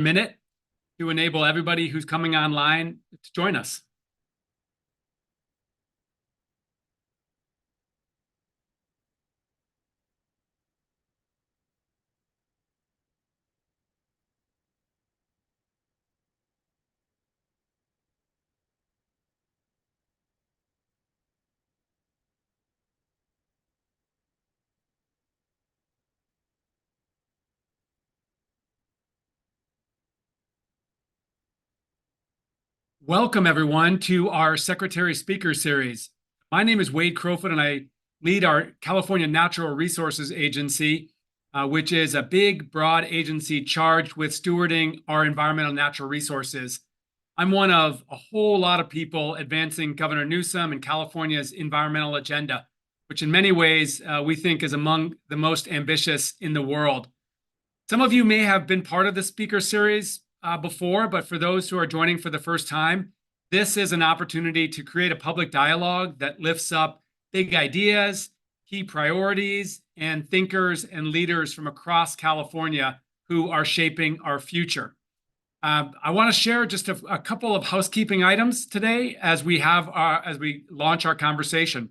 minute to enable everybody who's coming online to join us. Welcome, everyone, to our Secretary Speaker Series. My name is Wade Crowfoot, and I lead our California Natural Resources Agency, which is a big, broad agency charged with stewarding our environmental natural resources. I'm one of a whole lot of people advancing Governor Newsom and California's environmental agenda, which in many ways we think is among the most ambitious in the world. Some of you may have been part of the speaker series before, but for those who are joining for the first time, this is an opportunity to create a public dialogue that lifts up big ideas, key priorities, and thinkers and leaders from across California who are shaping our future. I want to share just a couple of housekeeping items today as we launch our conversation.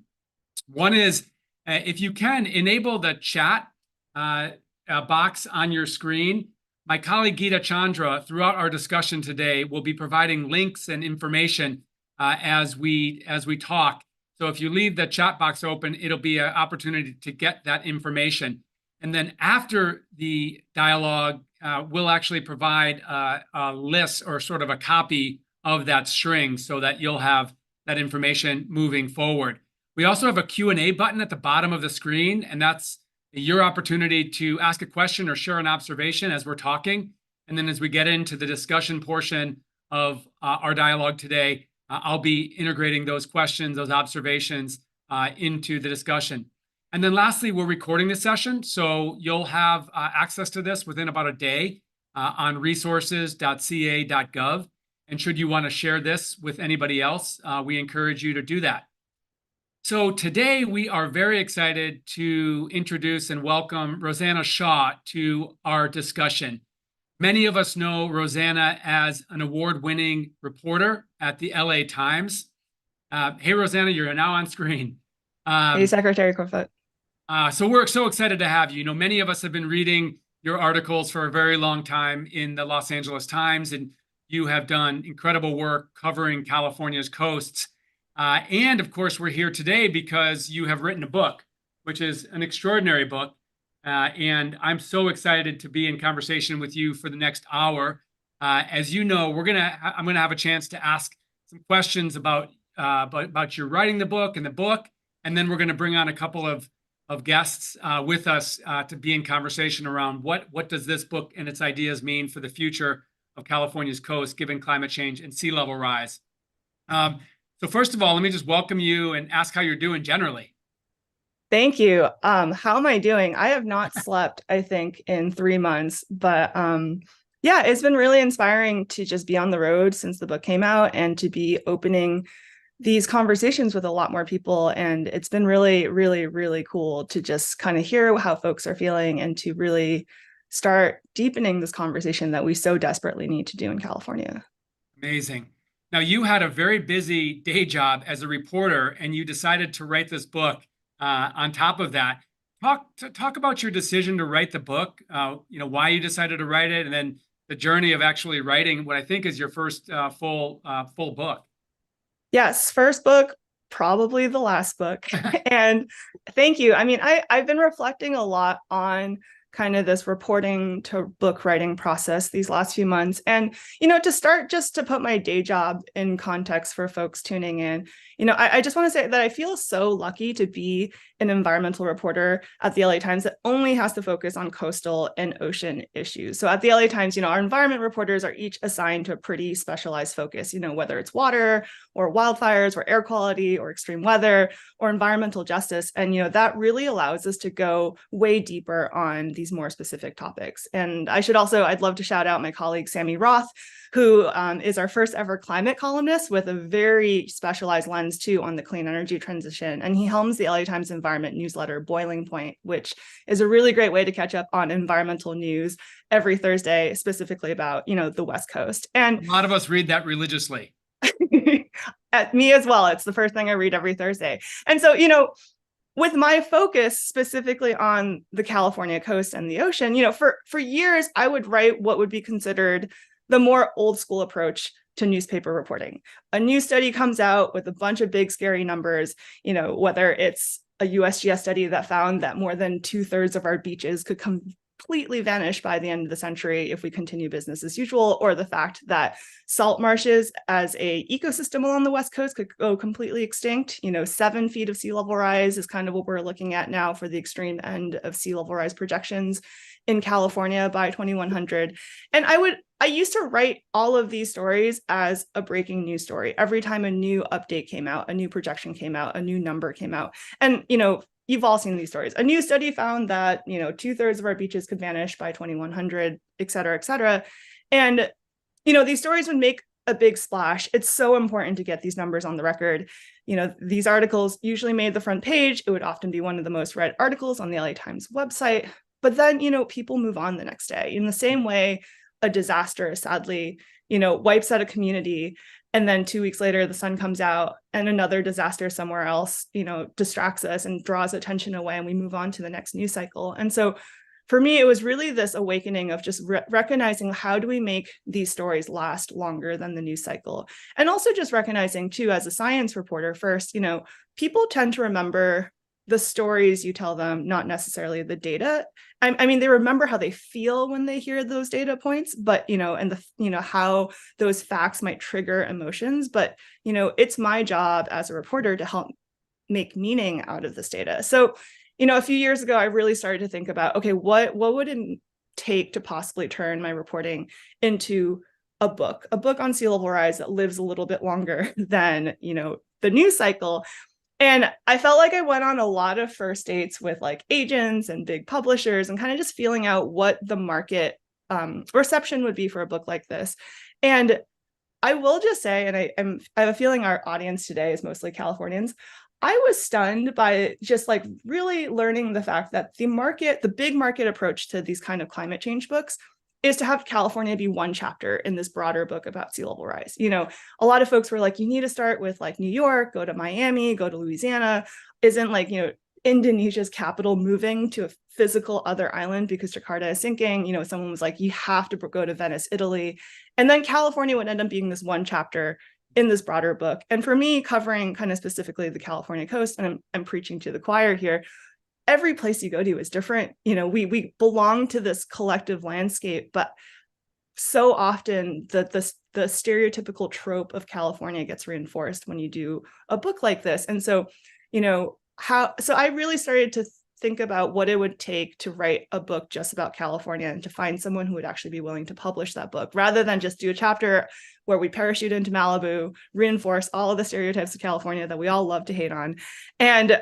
One is, if you can, enable the chat box on your screen. My colleague Geeta Chandra, throughout our discussion today, will be providing links and information as we talk. So if you leave the chat box open, it'll be an opportunity to get that information. And then after the dialogue, we'll actually provide a list or sort of a copy of that string so that you'll have that information moving forward. We also have a Q&A button at the bottom of the screen, and that's your opportunity to ask a question or share an observation as we're talking. And then as we get into the discussion portion of our dialogue today, I'll be integrating those questions, those observations into the discussion. And then lastly, we're recording this session, so you'll have access to this within about a day on resources.ca.gov. And should you want to share this with anybody else, we encourage you to do that. So today we are very excited to introduce and welcome Rosanna Xia to our discussion. Many of us know Rosanna as an award-winning reporter at the LA Times. Hey, Rosanna, you're now on screen. Hey, Secretary Crowfoot. So we're so excited to have you. You know, many of us have been reading your articles for a very long time in the Los Angeles Times, and you have done incredible work covering California's coasts. And of course, we're here today because you have written a book, which is an extraordinary book. And I'm so excited to be in conversation with you for the next hour. As you know, I'm gonna have a chance to ask some questions about your writing the book, and then we're gonna bring on a couple of guests with us to be in conversation around what does this book and its ideas mean for the future of California's coast, given climate change and sea level rise. So first of all, let me just welcome you and ask how you're doing generally. Thank you. How am I doing? I have not slept, I think, in 3 months, but yeah, it's been really inspiring to just be on the road since the book came out and to be opening these conversations with a lot more people. And it's been really, really, really cool to just kind of hear how folks are feeling and to really start deepening this conversation that we so desperately need to do in California. Amazing. Now, you had a very busy day job as a reporter, and you decided to write this book on top of that. Talk about your decision to write the book, why you decided to write it, and then the journey of actually writing what I think is your first full book. Yes, first book, probably the last book. And thank you. I mean, I've been reflecting a lot on kind of this reporting to book writing process these last few months. And, to start, just to put my day job in context for folks tuning in, I just want to say that I feel so lucky to be an environmental reporter at the LA Times that only has to focus on coastal and ocean issues. So at the LA Times, our environment reporters are each assigned to a pretty specialized focus, whether it's water or wildfires or air quality or extreme weather or environmental justice. And, that really allows us to go way deeper on these more specific topics. And I'd love to shout out my colleague, Sammy Roth, who is our first ever climate columnist with a very specialized lens too on the clean energy transition. And he helms the LA Times environment newsletter, Boiling Point, which is a really great way to catch up on environmental news every Thursday, specifically about, the West Coast. And a lot of us read that religiously. At me as well. It's the first thing I read every Thursday. And so, with my focus specifically on the California coast and the ocean, for years, I would write what would be considered the more old school approach to newspaper reporting. A new study comes out with a bunch of big, scary numbers, whether it's a USGS study that found that more than 2/3 of our beaches could completely vanish by the end of the century if we continue business as usual, or the fact that salt marshes as a ecosystem along the West Coast could go completely extinct. 7 feet of sea level rise is kind of what we're looking at now for the extreme end of sea level rise projections in California by 2100. And I used to write all of these stories as a breaking news story. Every time a new update came out, a new projection came out, a new number came out. And, you've all seen these stories. A new study found that, 2/3 of our beaches could vanish by 2100, et cetera, et cetera. And, these stories would make a big splash. It's so important to get these numbers on the record. These articles usually made the front page. It would often be one of the most read articles on the LA Times website. But then, people move on the next day. In the same way, a disaster sadly, wipes out a community. And then 2 weeks later, the sun comes out and another disaster somewhere else, distracts us and draws attention away, and we move on to the next news cycle. And so for me, it was really this awakening of just recognizing, how do we make these stories last longer than the news cycle? And also just recognizing too, as a science reporter first, people tend to remember the stories you tell them, not necessarily the data. I mean, they remember how they feel when they hear those data points, but, and how those facts might trigger emotions. But, it's my job as a reporter to help make meaning out of this data. So, a few years ago, I really started to think about, okay, what would it take to possibly turn my reporting into a book on sea level rise that lives a little bit longer than, the news cycle. And I felt like I went on a lot of first dates with like agents and big publishers and kind of just feeling out what the market reception would be for a book like this. And I will just say, and I have a feeling our audience today is mostly Californians, I was stunned by just like really learning the fact that the big market approach to these kind of climate change books is to have California be one chapter in this broader book about sea level rise. A lot of folks were like, you need to start with like New York, go to Miami, go to Louisiana. Isn't like, Indonesia's capital moving to a physical other island because Jakarta is sinking? Someone was like, you have to go to Venice, Italy. And then California would end up being this one chapter in this broader book. And for me, covering kind of specifically the California coast, and I'm preaching to the choir here, every place you go to is different. We belong to this collective landscape, but so often the stereotypical trope of California gets reinforced when you do a book like this. And so, so I really started to think about what it would take to write a book just about California and to find someone who would actually be willing to publish that book, rather than just do a chapter where we parachute into Malibu, reinforce all of the stereotypes of California that we all love to hate on. And,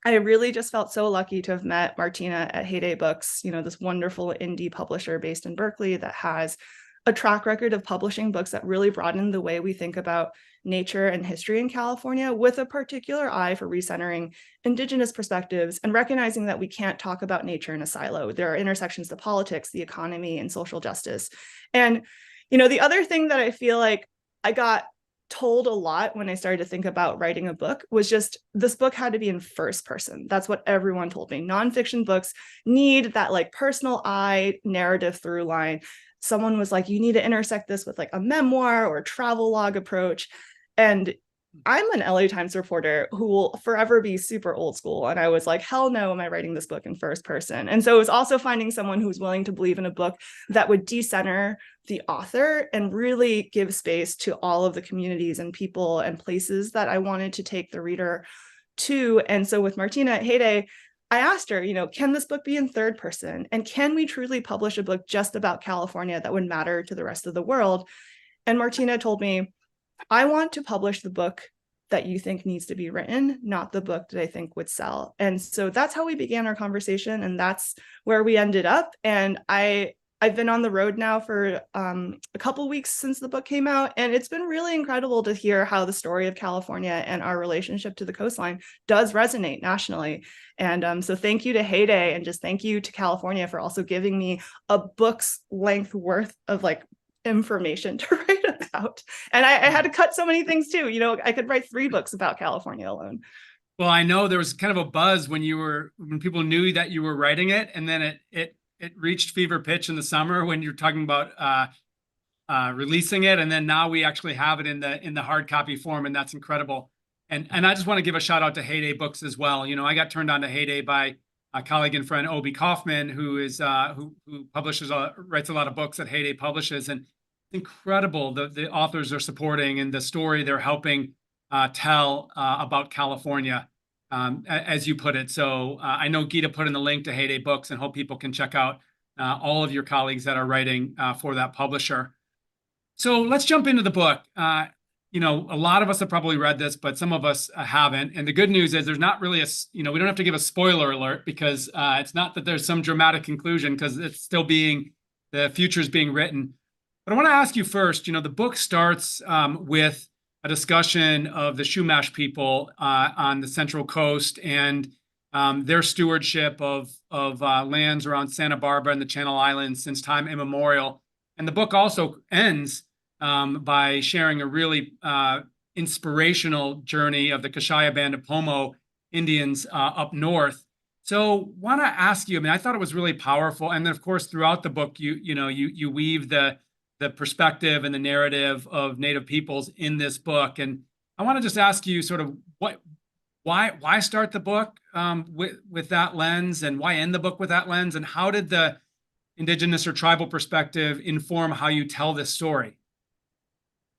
I really just felt so lucky to have met Martina at Heyday Books, this wonderful indie publisher based in Berkeley that has a track record of publishing books that really broaden the way we think about nature and history in California, with a particular eye for recentering Indigenous perspectives and recognizing that we can't talk about nature in a silo. There are intersections to politics, the economy, and social justice. And, the other thing that I feel like I got told a lot when I started to think about writing a book was just, this book had to be in first person. That's what everyone told me. Nonfiction books need that like personal eye narrative through line. Someone was like, you need to intersect this with like a memoir or a travel log approach. And I'm an LA Times reporter who will forever be super old school. And I was like, hell no, am I writing this book in first person? And so it was also finding someone who's willing to believe in a book that would decenter the author and really give space to all of the communities and people and places that I wanted to take the reader to. And so with Martina at Heyday, I asked her, can this book be in third person? And can we truly publish a book just about California that would matter to the rest of the world? And Martina told me, I want to publish the book that you think needs to be written, not the book that I think would sell. And so that's how we began our conversation, and that's where we ended up. And I've been on the road now for a couple weeks since the book came out, and it's been really incredible to hear how the story of California and our relationship to the coastline does resonate nationally. And so thank you to Heyday, and just thank you to California for also giving me a book's length worth of like information to write about. And I had to cut so many things too. I could write 3 books about California alone. Well, I know there was kind of a buzz when people knew that you were writing it, and then it reached fever pitch in the summer when you're talking about releasing it, and then now we actually have it in the hard copy form, and that's incredible. And I just want to give a shout out to Heyday Books as well. I got turned on to Heyday by a colleague and friend, Obi Kaufman, who writes a lot of books that Heyday publishes, and it's incredible the authors are supporting and the story they're helping tell about California. As you put it. So I know Gita put in the link to Heyday Books, and hope people can check out all of your colleagues that are writing for that publisher. So let's jump into the book. A lot of us have probably read this, but some of us haven't. And the good news is there's not really we don't have to give a spoiler alert, because it's not that there's some dramatic conclusion, because it's still the future's being written. But I want to ask you first, the book starts with a discussion of the Chumash people on the Central Coast and their stewardship of lands around Santa Barbara and the Channel Islands since time immemorial. And the book also ends by sharing a really inspirational journey of the Kashaya Band of Pomo Indians up north. So want to ask you, I thought it was really powerful. And then, of course, throughout the book, you weave the perspective and the narrative of Native peoples in this book. And I want to just ask you sort of why start the book with that lens, and why end the book with that lens, and how did the Indigenous or tribal perspective inform how you tell this story?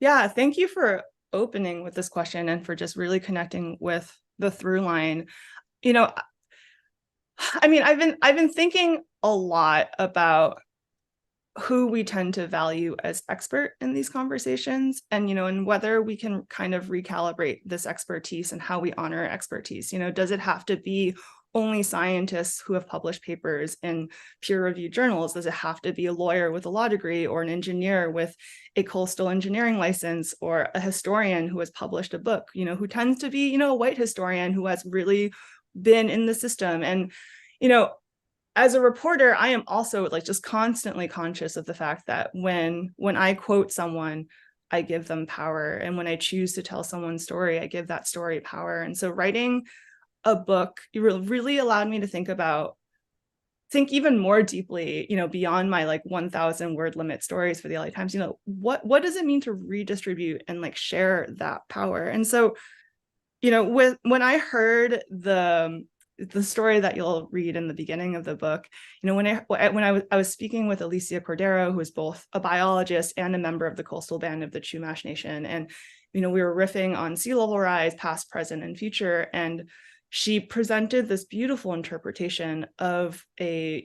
Yeah, thank you for opening with this question and for just really connecting with the through line. I've been thinking a lot about who we tend to value as expert in these conversations, and whether we can kind of recalibrate this expertise and how we honor expertise. Does it have to be only scientists who have published papers in peer-reviewed journals? Does it have to be a lawyer with a law degree, or an engineer with a coastal engineering license, or a historian who has published a book, who tends to be, a white historian who has really been in the system? And, as a reporter, I am also just constantly conscious of the fact that when I quote someone, I give them power. And when I choose to tell someone's story, I give that story power. And so writing a book really allowed me to think even more deeply, beyond my 1,000 word limit stories for the LA Times, what does it mean to redistribute and share that power? And so, when I heard the story that you'll read in the beginning of the book, when I was speaking with Alicia Cordero, who is both a biologist and a member of the coastal band of the Chumash Nation, and we were riffing on sea level rise, past, present, and future, and she presented this beautiful interpretation of a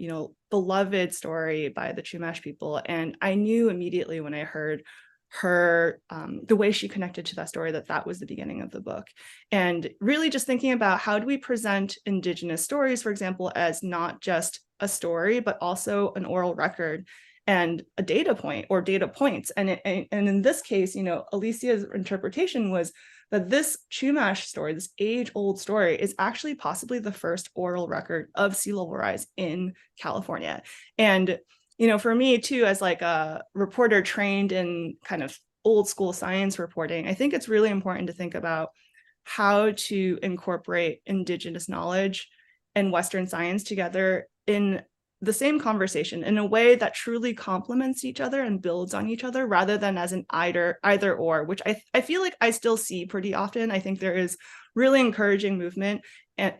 beloved story by the Chumash people, and I knew immediately when I heard her the way she connected to that story that was the beginning of the book. And really just thinking about how do we present Indigenous stories, for example, as not just a story but also an oral record and a data point or data points. And in this case, Alicia's interpretation was that this Chumash story, this age-old story, is actually possibly the first oral record of sea level rise in California. And for me too, as a reporter trained in kind of old school science reporting, I think it's really important to think about how to incorporate Indigenous knowledge and Western science together in the same conversation in a way that truly complements each other and builds on each other, rather than as an either or, which I feel like I still see pretty often. I think there is really encouraging movement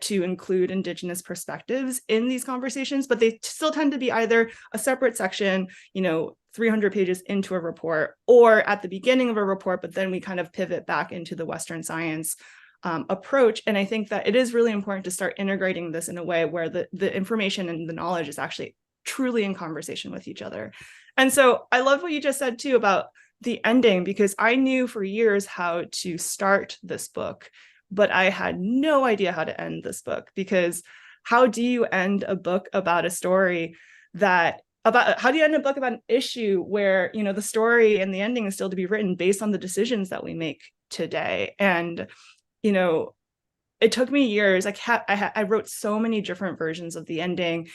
to include Indigenous perspectives in these conversations, but they still tend to be either a separate section, 300 pages into a report, or at the beginning of a report, but then we kind of pivot back into the Western science approach. And I think that it is really important to start integrating this in a way where the information and the knowledge is actually truly in conversation with each other. And so I love what you just said too about the ending, because I knew for years how to start this book, but I had no idea how to end this book, because how do you end a book about a story how do you end a book about an issue where, the story and the ending is still to be written based on the decisions that we make today? And, it took me years. I wrote so many different versions of the ending,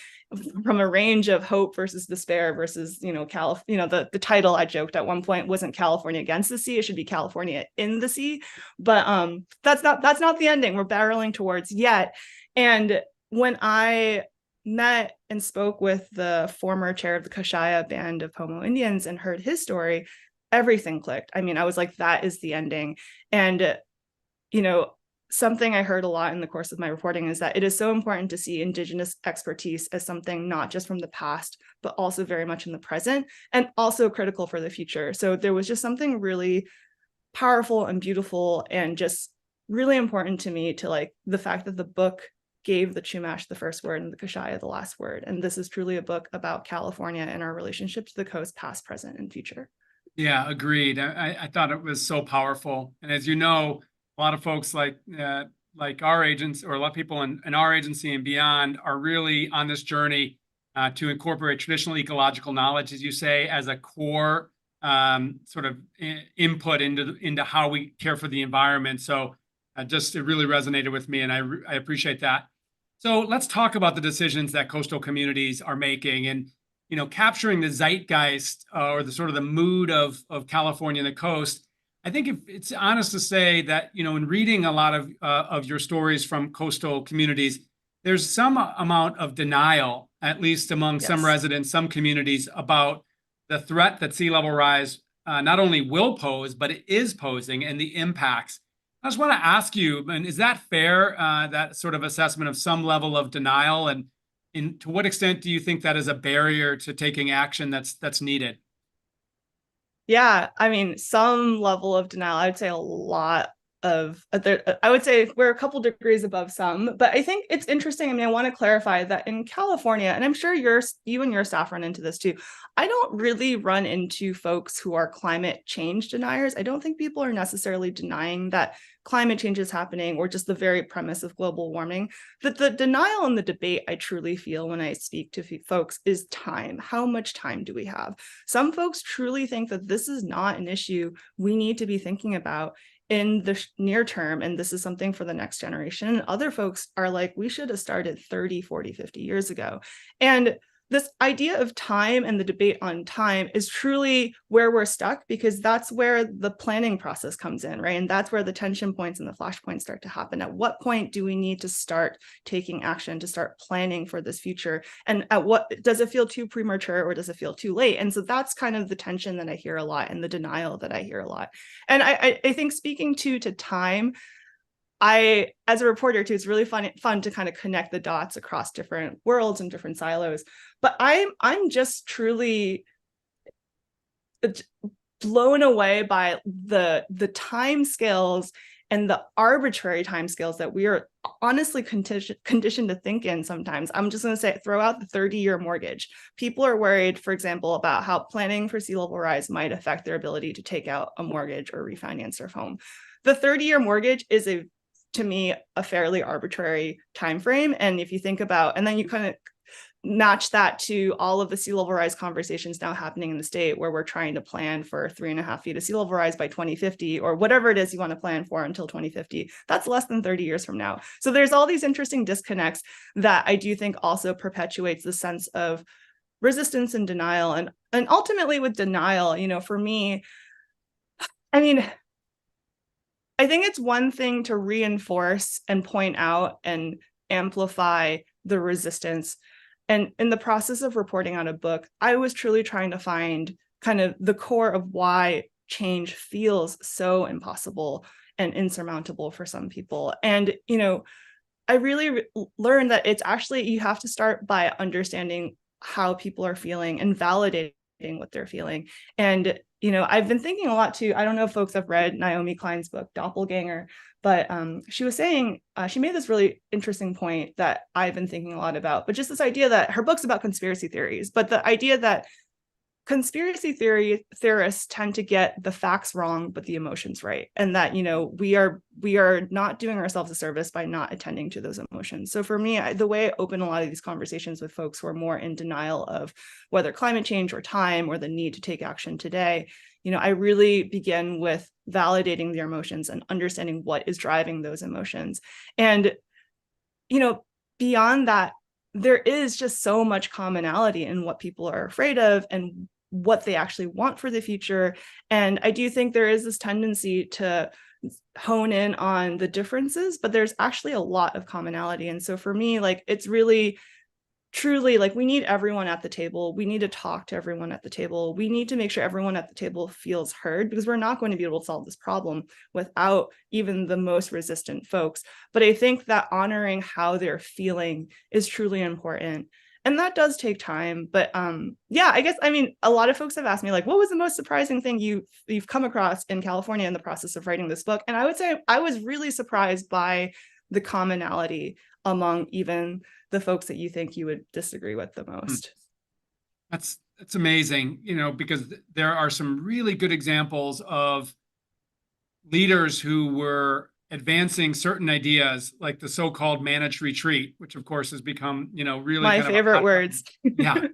from a range of hope versus despair versus, the title, I joked at one point, wasn't California Against the Sea. It should be California in the Sea. But that's not the ending we're barreling towards yet. And when I met and spoke with the former chair of the Kashaya Band of Homo Indians and heard his story, everything clicked. I mean, I was like, that is the ending. And, something I heard a lot in the course of my reporting is that it is so important to see Indigenous expertise as something not just from the past, but also very much in the present, and also critical for the future. So there was just something really powerful and beautiful and just really important to me, to like the fact that the book gave the Chumash the first word and the Kashaya the last word. And this is truly a book about California and our relationship to the coast, past, present, and future. Yeah, agreed. I thought it was so powerful. And as you know, a lot of folks like our agents, or a lot of people in our agency and beyond, are really on this journey to incorporate traditional ecological knowledge, as you say, as a core sort of input into how we care for the environment. So it really resonated with me, and I appreciate that. So let's talk about the decisions that coastal communities are making, and capturing the zeitgeist or the sort of the mood of California and the coast. I think if it's honest to say that, in reading a lot of your stories from coastal communities, there's some amount of denial, at least among some residents, some communities, about the threat that sea level rise not only will pose, but it is posing, and the impacts. I just want to ask you, and is that fair, that sort of assessment of some level of denial? And to what extent do you think that is a barrier to taking action that's needed? Yeah, I mean, some level of denial. I would say a lot I would say we're a couple degrees above some, but I think it's interesting. I mean, I want to clarify that in California, and I'm sure you and your staff run into this too, I don't really run into folks who are climate change deniers. I don't think people are necessarily denying that climate change is happening, or just the very premise of global warming. But the denial and the debate I truly feel when I speak to folks is time. How much time do we have? Some folks truly think that this is not an issue we need to be thinking about in the near term, and this is something for the next generation. And other folks are like, we should have started 30, 40, 50 years ago. And this idea of time and the debate on time is truly where we're stuck, because that's where the planning process comes in, right? And that's where the tension points and the flashpoints start to happen. At what point do we need to start taking action, to start planning for this future? And at what, does it feel too premature, or does it feel too late? And so that's kind of the tension that I hear a lot, and the denial that I hear a lot. And I think speaking to time, as a reporter too, it's really fun to kind of connect the dots across different worlds and different silos. But I'm just truly blown away by the time scales and the arbitrary time scales that we are honestly conditioned to think in sometimes. I'm just going to say, throw out the 30-year mortgage. People are worried, for example, about how planning for sea level rise might affect their ability to take out a mortgage or refinance their home. The 30-year mortgage is, to me, a fairly arbitrary time frame. And if you think about, and then you kind of match that to all of the sea level rise conversations now happening in the state, where we're trying to plan for 3.5 feet of sea level rise by 2050, or whatever it is you want to plan for until 2050, that's less than 30 years from now. So there's all these interesting disconnects that I do think also perpetuates the sense of resistance and denial. And ultimately with denial, for me, I mean, I think it's one thing to reinforce and point out and amplify the resistance. And in the process of reporting on a book, I was truly trying to find kind of the core of why change feels so impossible and insurmountable for some people. And, I really learned that it's actually, you have to start by understanding how people are feeling and validating what they're feeling. And, I've been thinking a lot too. I don't know if folks have read Naomi Klein's book, Doppelganger, but she was saying, she made this really interesting point that I've been thinking a lot about, but just this idea that her book's about conspiracy theories, but the idea that conspiracy theorists tend to get the facts wrong, but the emotions right. And that, we are not doing ourselves a service by not attending to those emotions. So for me, the way I open a lot of these conversations with folks who are more in denial of whether climate change or time or the need to take action today, I really begin with validating their emotions and understanding what is driving those emotions. And, beyond that, there is just so much commonality in what people are afraid of and what they actually want for the future. And I do think there is this tendency to hone in on the differences, but there's actually a lot of commonality. And so for me, it's really truly we need everyone at the table. We need to talk to everyone at the table. We need to make sure everyone at the table feels heard, because we're not going to be able to solve this problem without even the most resistant folks. But I think that honoring how they're feeling is truly important. And that does take time. But I guess, a lot of folks have asked me, what was the most surprising thing you've come across in California in the process of writing this book? And I would say I was really surprised by the commonality among even the folks that you think you would disagree with the most. That's amazing, because there are some really good examples of leaders who were advancing certain ideas, like the so-called managed retreat, which of course has become, really my favorite words. Yeah.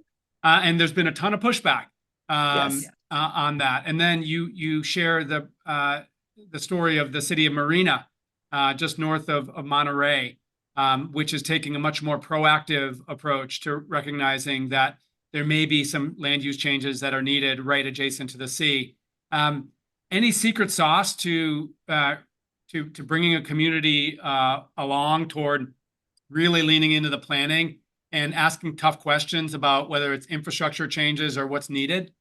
And there's been a ton of pushback Yes. on that. And then you share the story of the city of Marina, just north of Monterey, which is taking a much more proactive approach to recognizing that there may be some land use changes that are needed right adjacent to the sea. Any secret sauce to bringing a community along toward really leaning into the planning and asking tough questions about whether it's infrastructure changes or what's needed?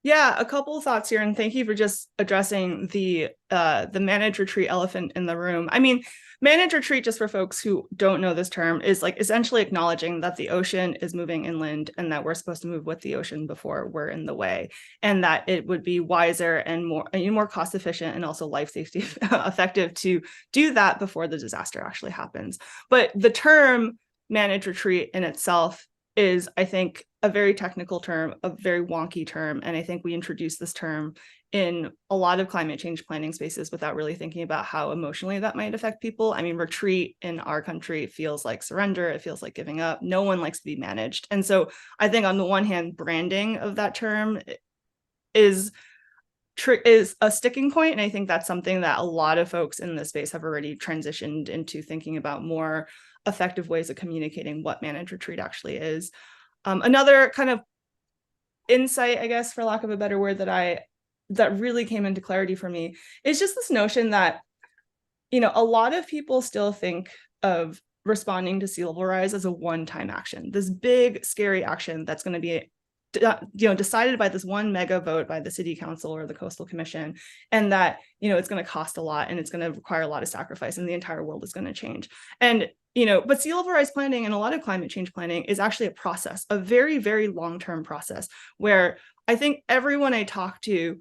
Yeah, a couple of thoughts here, and thank you for just addressing the managed retreat elephant in the room. Managed retreat, just for folks who don't know this term, is essentially acknowledging that the ocean is moving inland and that we're supposed to move with the ocean before we're in the way, and that it would be wiser and more cost efficient and also life safety effective to do that before the disaster actually happens. But the term managed retreat in itself is, I think, a very technical term, a very wonky term. And I think we introduced this term in a lot of climate change planning spaces without really thinking about how emotionally that might affect people. Retreat in our country feels like surrender. It feels like giving up. No one likes to be managed. And so I think on the one hand, branding of that term is a sticking point. And I think that's something that a lot of folks in this space have already transitioned into thinking about more effective ways of communicating what managed retreat actually is. Another kind of insight, I guess, for lack of a better word, that really came into clarity for me is just this notion that, a lot of people still think of responding to sea level rise as a one-time action, this big, scary action that's going to be decided by this one mega vote by the city council or the coastal commission, and that it's going to cost a lot and it's going to require a lot of sacrifice and the entire world is going to change. And but sea level rise planning and a lot of climate change planning is actually a process, a very, very long-term process, where I think everyone I talk to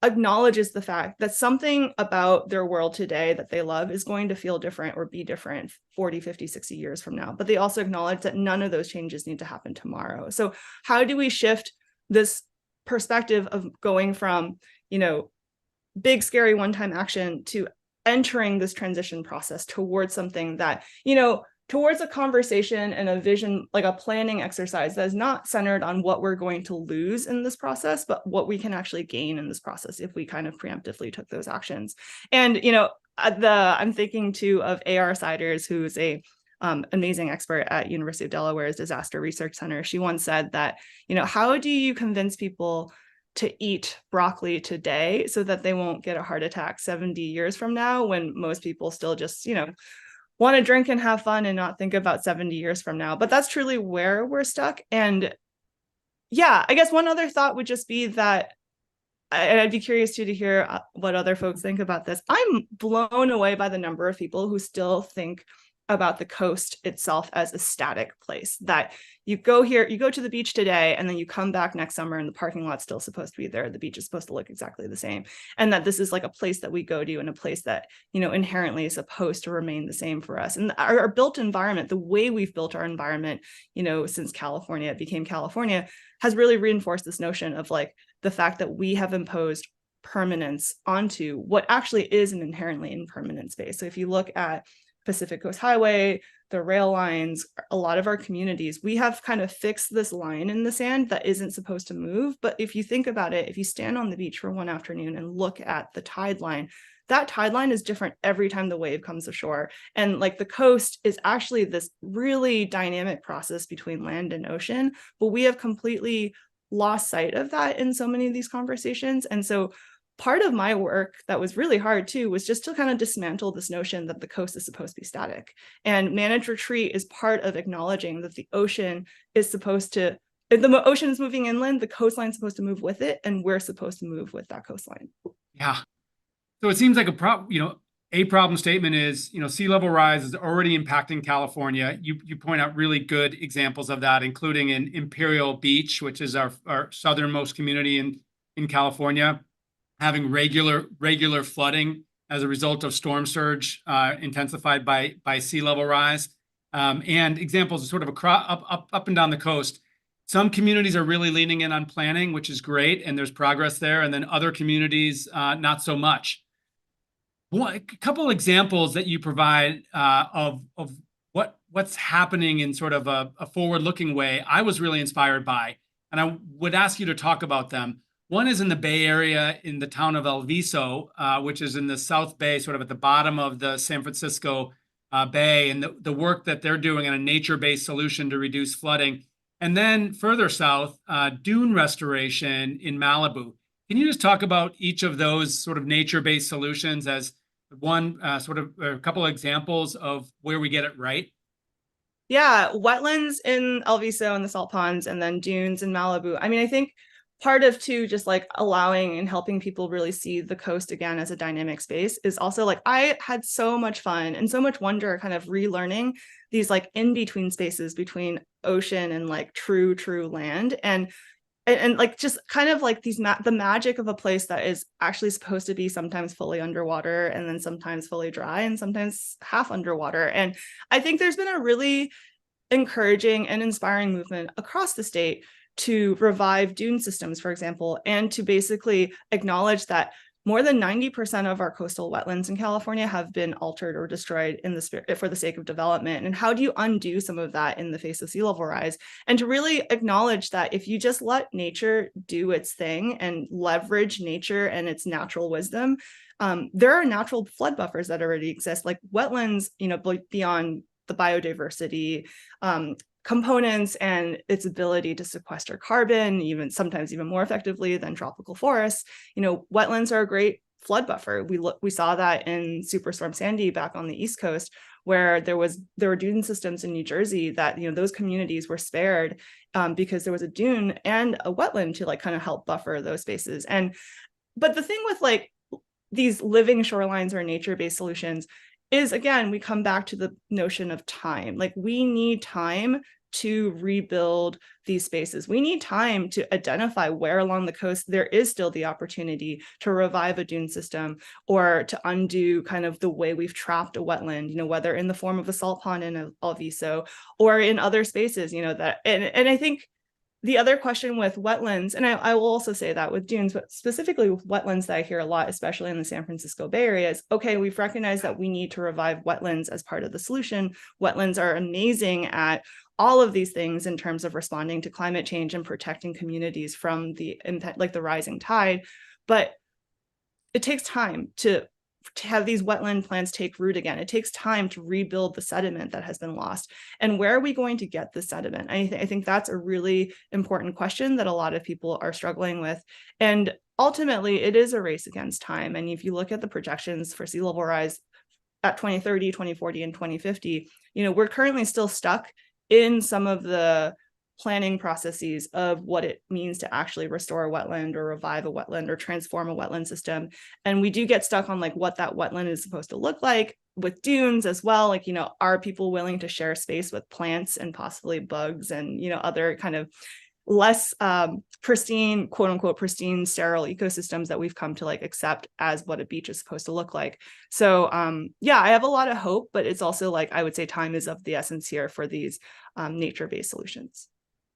acknowledges the fact that something about their world today that they love is going to feel different or be different 40, 50, 60 years from now. But they also acknowledge that none of those changes need to happen tomorrow. So how do we shift this perspective of going from, big, scary one-time action to entering this transition process towards something that, towards a conversation and a vision, like a planning exercise that is not centered on what we're going to lose in this process, but what we can actually gain in this process if we kind of preemptively took those actions. And, I'm thinking too of A.R. Siders, who's a amazing expert at University of Delaware's Disaster Research Center. She once said that, how do you convince people to eat broccoli today so that they won't get a heart attack 70 years from now, when most people still just, want to drink and have fun and not think about 70 years from now? But that's truly where we're stuck. And yeah, I guess one other thought would just be that I'd be curious to hear what other folks think about this. I'm blown away by the number of people who still think about the coast itself as a static place, that you go to the beach today, and then you come back next summer and the parking lot's still supposed to be there. The beach is supposed to look exactly the same. And that this is like a place that we go to, and a place that, inherently is supposed to remain the same for us. And our built environment, the way we've built our environment, since California became California, has really reinforced this notion of like the fact that we have imposed permanence onto what actually is an inherently impermanent space. So if you look at Pacific Coast Highway, the rail lines, a lot of our communities, we have kind of fixed this line in the sand that isn't supposed to move. But if you think about it, if you stand on the beach for one afternoon and look at the tide line, that tide line is different every time the wave comes ashore. And like the coast is actually this really dynamic process between land and ocean, but we have completely lost sight of that in so many of these conversations. And so part of my work that was really hard too was just to kind of dismantle this notion that the coast is supposed to be static. And managed retreat is part of acknowledging that the ocean is supposed to, if the ocean is moving inland, the coastline is supposed to move with it, and we're supposed to move with that coastline. Yeah. So it seems like a problem statement is, sea level rise is already impacting California. You point out really good examples of that, including in Imperial Beach, which is our southernmost community in California, having regular flooding as a result of storm surge intensified by sea level rise, and examples sort of up and down the coast. Some communities are really leaning in on planning, which is great, and there's progress there, and then other communities not so much. A couple examples that you provide of what's happening in sort of a forward-looking way, I was really inspired by, and I would ask you to talk about them. One is in the Bay Area, in the town of El Viso, which is in the South Bay, sort of at the bottom of the San Francisco Bay, and the work that they're doing on a nature-based solution to reduce flooding. And then further south, dune restoration in Malibu. Can you just talk about each of those sort of nature-based solutions as one sort of a couple of examples of where we get it right? Yeah, wetlands in El Viso and the salt ponds, and then dunes in Malibu. I mean, I think part of too just like allowing and helping people really see the coast again as a dynamic space is also like I had so much fun and so much wonder kind of relearning these like in between spaces between ocean and like true land, and like just kind of like the magic of a place that is actually supposed to be sometimes fully underwater, and then sometimes fully dry, and sometimes half underwater. And I think there's been a really encouraging and inspiring movement across the state to revive dune systems, for example, and to basically acknowledge that more than 90% of our coastal wetlands in California have been altered or destroyed for the sake of development. And how do you undo some of that in the face of sea level rise? And to really acknowledge that if you just let nature do its thing and leverage nature and its natural wisdom, there are natural flood buffers that already exist, like wetlands, beyond the biodiversity components and its ability to sequester carbon, sometimes even more effectively than tropical forests. Wetlands are a great flood buffer. We saw that in Superstorm Sandy back on the East Coast, where there were dune systems in New Jersey that those communities were spared because there was a dune and a wetland to like kind of help buffer those spaces. But the thing with like these living shorelines or nature-based solutions is, again, we come back to the notion of time. Like we need time to rebuild these spaces. We need time to identify where along the coast there is still the opportunity to revive a dune system or to undo kind of the way we've trapped a wetland, whether in the form of a salt pond in El Viso or in other spaces, and I think the other question with wetlands, and I will also say that with dunes, but specifically with wetlands that I hear a lot, especially in the San Francisco Bay Area, is, okay, we've recognized that we need to revive wetlands as part of the solution. Wetlands are amazing at all of these things in terms of responding to climate change and protecting communities from the impact, like the rising tide. But it takes time to have these wetland plants take root again. It takes time to rebuild the sediment that has been lost. And where are we going to get the sediment? I think that's a really important question that a lot of people are struggling with. And ultimately, it is a race against time. And if you look at the projections for sea level rise at 2030, 2040, and 2050, we're currently still stuck in some of the planning processes of what it means to actually restore a wetland or revive a wetland or transform a wetland system. And we do get stuck on like what that wetland is supposed to look like with dunes as well, like, are people willing to share space with plants and possibly bugs and, other kind of less pristine, quote unquote, pristine, sterile ecosystems that we've come to like accept as what a beach is supposed to look like. So yeah, I have a lot of hope, but it's also like, I would say time is of the essence here for these nature-based solutions.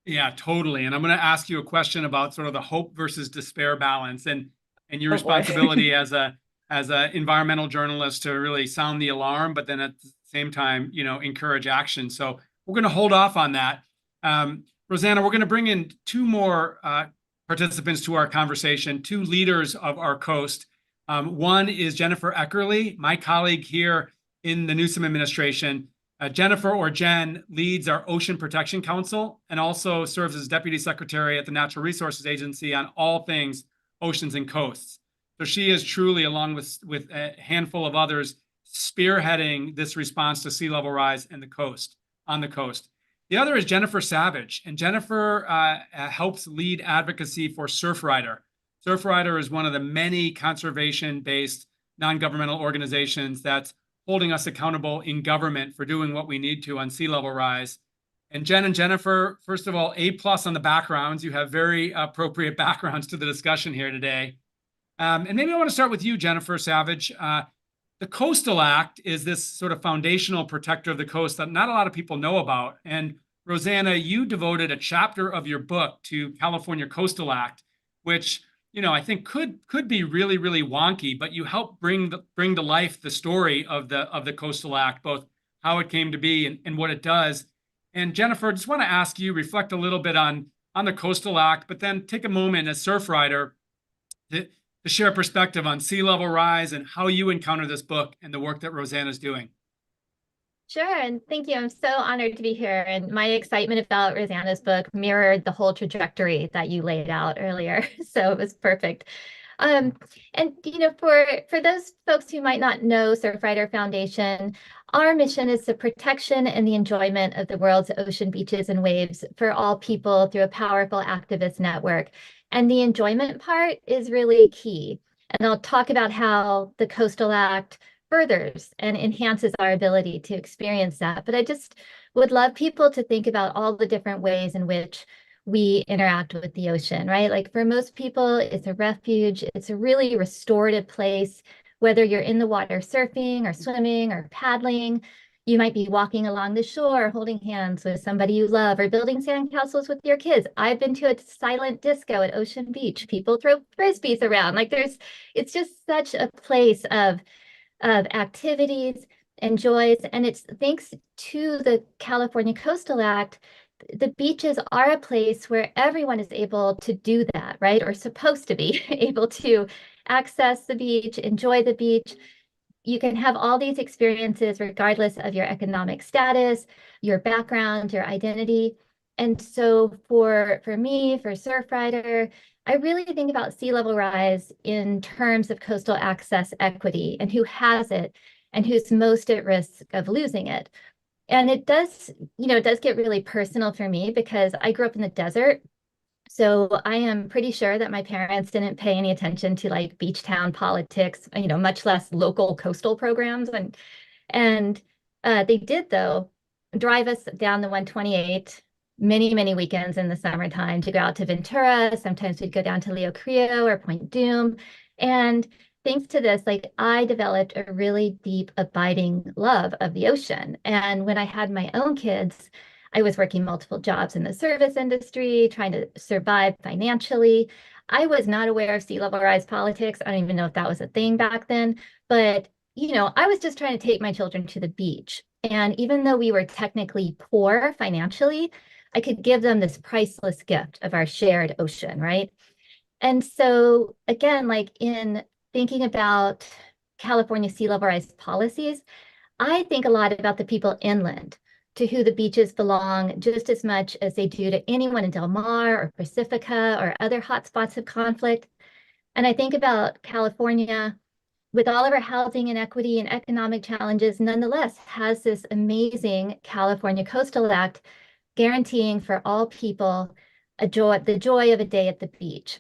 Yeah, totally. And I'm going to ask you a question about sort of the hope versus despair balance and your Oh boy. responsibility as a environmental journalist to really sound the alarm, but then at the same time, encourage action. So we're going to hold off on that. Rosanna, we're going to bring in two more participants to our conversation, two leaders of our coast. One is Jennifer Eckerly, my colleague here in the Newsom administration. Jennifer, or Jen, leads our Ocean Protection Council and also serves as Deputy Secretary at the Natural Resources Agency on all things oceans and coasts. So she is truly, along with a handful of others, spearheading this response to sea level rise on the coast. The other is Jennifer Savage, and Jennifer helps lead advocacy for Surfrider. Surfrider is one of the many conservation-based non-governmental organizations that's holding us accountable in government for doing what we need to on sea level rise. And Jen and Jennifer, first of all, A+ on the backgrounds. You have very appropriate backgrounds to the discussion here today. And maybe I want to start with you, Jennifer Savage. The Coastal Act is this sort of foundational protector of the coast that not a lot of people know about. And Rosanna, you devoted a chapter of your book to California Coastal Act, which I think could be really, really wonky, but you help bring to life the story of the Coastal Act, both how it came to be and what it does. And Jennifer, just want to ask you, reflect a little bit on the Coastal Act, but then take a moment as Surfrider to share a perspective on sea level rise and how you encounter this book and the work that Rosanna's doing. Sure, and thank you. I'm so honored to be here. And my excitement about Rosanna's book mirrored the whole trajectory that you laid out earlier. So it was perfect. And for those folks who might not know Surfrider Foundation, our mission is the protection and the enjoyment of the world's ocean, beaches, and waves for all people through a powerful activist network. And the enjoyment part is really key. And I'll talk about how the Coastal Act furthers and enhances our ability to experience that. But I just would love people to think about all the different ways in which we interact with the ocean, right? Like for most people, it's a refuge. It's a really restorative place, whether you're in the water surfing or swimming or paddling. You might be walking along the shore, holding hands with somebody you love, or building sandcastles with your kids. I've been to a silent disco at Ocean Beach. People throw frisbees around. It's just such a place of activities and joys. And it's thanks to the California Coastal Act, the beaches are a place where everyone is able to do that, right? Or supposed to be able to access the beach, enjoy the beach. You can have all these experiences regardless of your economic status, your background, your identity. And so for me, for Surfrider, I really think about sea level rise in terms of coastal access equity and who has it and who's most at risk of losing it. And it does get really personal for me because I grew up in the desert. So I am pretty sure that my parents didn't pay any attention to like beach town politics, much less local coastal programs. And they did, though, drive us down the 128 many, many weekends in the summertime to go out to Ventura. Sometimes we'd go down to Leo Crio or Point Dume. And thanks to this, like I developed a really deep, abiding love of the ocean. And when I had my own kids, I was working multiple jobs in the service industry, trying to survive financially. I was not aware of sea level rise politics. I don't even know if that was a thing back then, but I was just trying to take my children to the beach. And even though we were technically poor financially, I could give them this priceless gift of our shared ocean, right? And so again, like in thinking about California sea level rise policies, I think a lot about the people inland to who the beaches belong just as much as they do to anyone in Del Mar or Pacifica or other hotspots of conflict. And I think about California with all of our housing inequity and economic challenges, nonetheless has this amazing California Coastal Act guaranteeing for all people the joy of a day at the beach.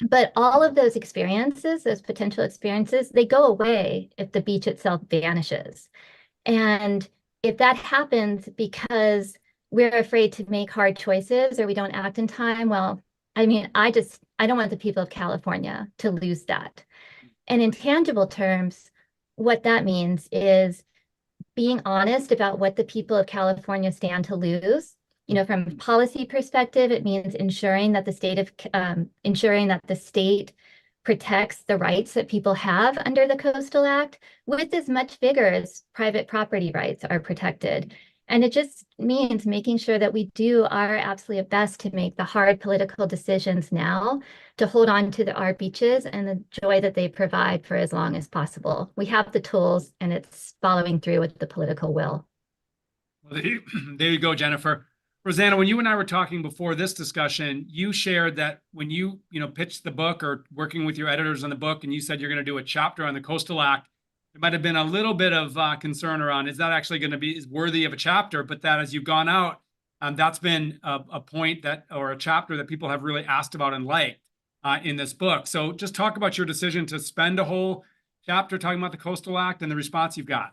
But all of those experiences, those potential experiences, they go away if the beach itself vanishes. And if that happens because we're afraid to make hard choices or we don't act in time, well, I mean, I don't want the people of California to lose that. And in tangible terms, what that means is being honest about what the people of California stand to lose. You know, from a policy perspective, it means ensuring that the state protects the rights that people have under the Coastal Act with as much vigor as private property rights are protected. And it just means making sure that we do our absolute best to make the hard political decisions now to hold on to our beaches and the joy that they provide for as long as possible. We have the tools, and it's following through with the political will. Well, there you go, Jennifer. Rosanna, when you and I were talking before this discussion, you shared that when you pitched the book or working with your editors on the book, and you said you're going to do a chapter on the Coastal Act, there might have been a little bit of concern around, is that actually going to be worthy of a chapter? But that as you've gone out, that's been a point that, or a chapter that people have really asked about and liked in this book. So just talk about your decision to spend a whole chapter talking about the Coastal Act and the response you've got.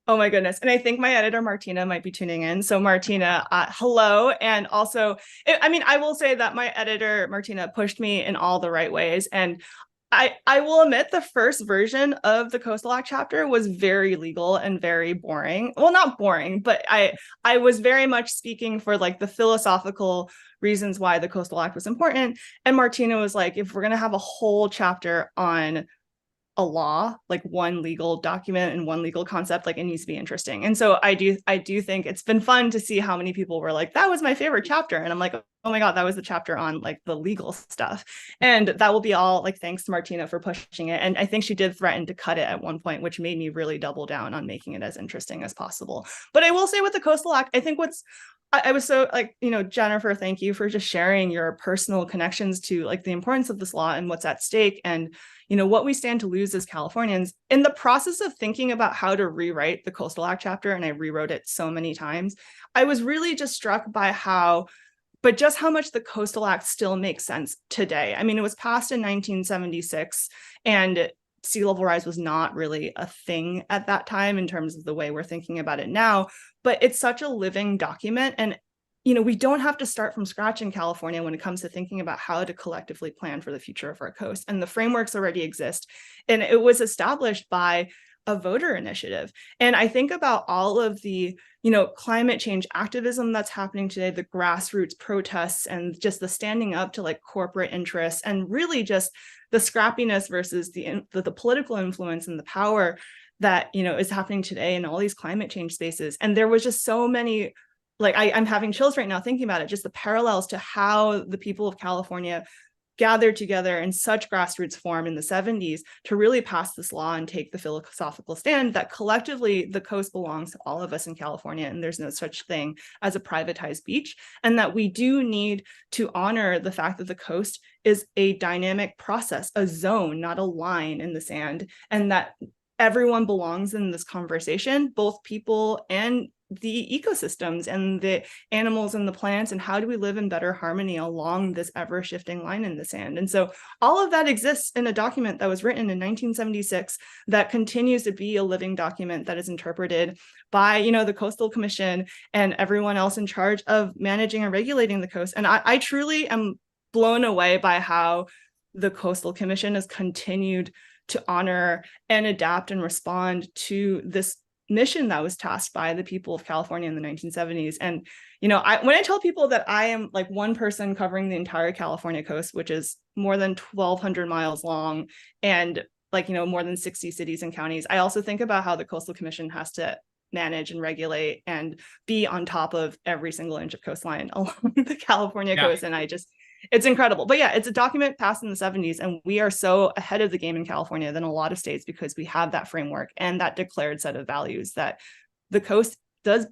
Oh my goodness. And I think my editor, Martina, might be tuning in. So Martina, hello. And also, I will say that my editor, Martina, pushed me in all the right ways. And I will admit the first version of the Coastal Act chapter was very legal and very boring. Well, not boring, but I was very much speaking for like the philosophical reasons why the Coastal Act was important. And Martina was like, if we're going to have a whole chapter on a law, like one legal document and one legal concept, like it needs to be interesting. And so I do think it's been fun to see how many people were like, that was my favorite chapter. And I'm like, oh my God, that was the chapter on like the legal stuff. And that will be all like, thanks to Martina for pushing it. And I think she did threaten to cut it at one point, which made me really double down on making it as interesting as possible. But I will say with the Coastal Act, I think I was so like, Jennifer, thank you for just sharing your personal connections to like the importance of this law and what's at stake and, what we stand to lose as Californians. In the process of thinking about how to rewrite the Coastal Act chapter, and I rewrote it so many times, I was really just struck by how much the Coastal Act still makes sense today. I mean, it was passed in 1976 and sea level rise was not really a thing at that time in terms of the way we're thinking about it now, but it's such a living document. And, we don't have to start from scratch in California when it comes to thinking about how to collectively plan for the future of our coast. And the frameworks already exist. And it was established by a voter initiative. And I think about all of the, climate change activism that's happening today, the grassroots protests and just the standing up to like corporate interests and really just the scrappiness versus the political influence and the power that, is happening today in all these climate change spaces. And there was just so many, like I'm having chills right now thinking about it, just the parallels to how the people of California gathered together in such grassroots form in the 70s to really pass this law and take the philosophical stand that collectively the coast belongs to all of us in California and there's no such thing as a privatized beach, and that we do need to honor the fact that the coast is a dynamic process, a zone, not a line in the sand, and that everyone belongs in this conversation, both people and the ecosystems and the animals and the plants, and how do we live in better harmony along this ever shifting line in the sand. And so all of that exists in a document that was written in 1976 that continues to be a living document that is interpreted by, the Coastal Commission and everyone else in charge of managing and regulating the coast. And I truly am blown away by how the Coastal Commission has continued to honor and adapt and respond to this mission that was tasked by the people of California in the 1970s. And, when I tell people that I am like one person covering the entire California coast, which is more than 1,200 miles long and like, more than 60 cities and counties, I also think about how the Coastal Commission has to manage and regulate and be on top of every single inch of coastline along the California coast. And it's incredible. But yeah, it's a document passed in the 70s, and we are so ahead of the game in California than a lot of states because we have that framework and that declared set of values that the coast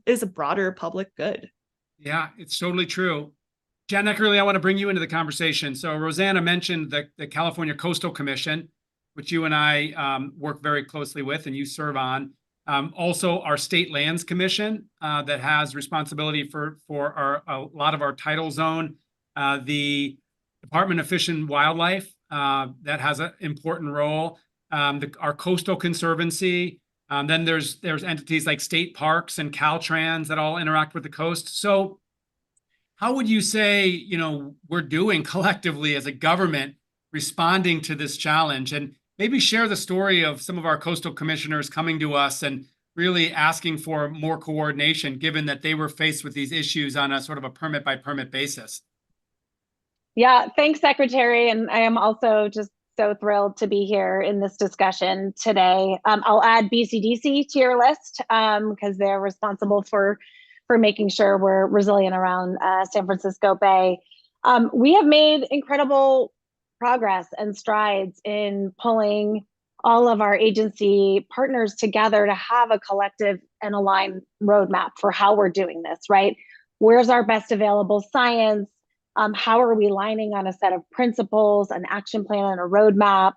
is a broader public good. Yeah, it's totally true. Jan Eckerly, I want to bring you into the conversation. So Rosanna mentioned the California Coastal Commission, which you and I work very closely with and you serve on. Also, our State Lands Commission that has responsibility for a lot of our tidal zone. The Department of Fish and Wildlife that has an important role. Our Coastal Conservancy. Then there's entities like state parks and Caltrans that all interact with the coast. So how would you say, we're doing collectively as a government responding to this challenge? And maybe share the story of some of our coastal commissioners coming to us and really asking for more coordination, given that they were faced with these issues on a sort of a permit by permit basis. Yeah, thanks, Secretary. And I am also just so thrilled to be here in this discussion today. I'll add BCDC to your list because they're responsible for making sure we're resilient around San Francisco Bay. We have made incredible progress and strides in pulling all of our agency partners together to have a collective and aligned roadmap for how we're doing this, right? Where's our best available science? How are we lining on a set of principles, an action plan, and a roadmap?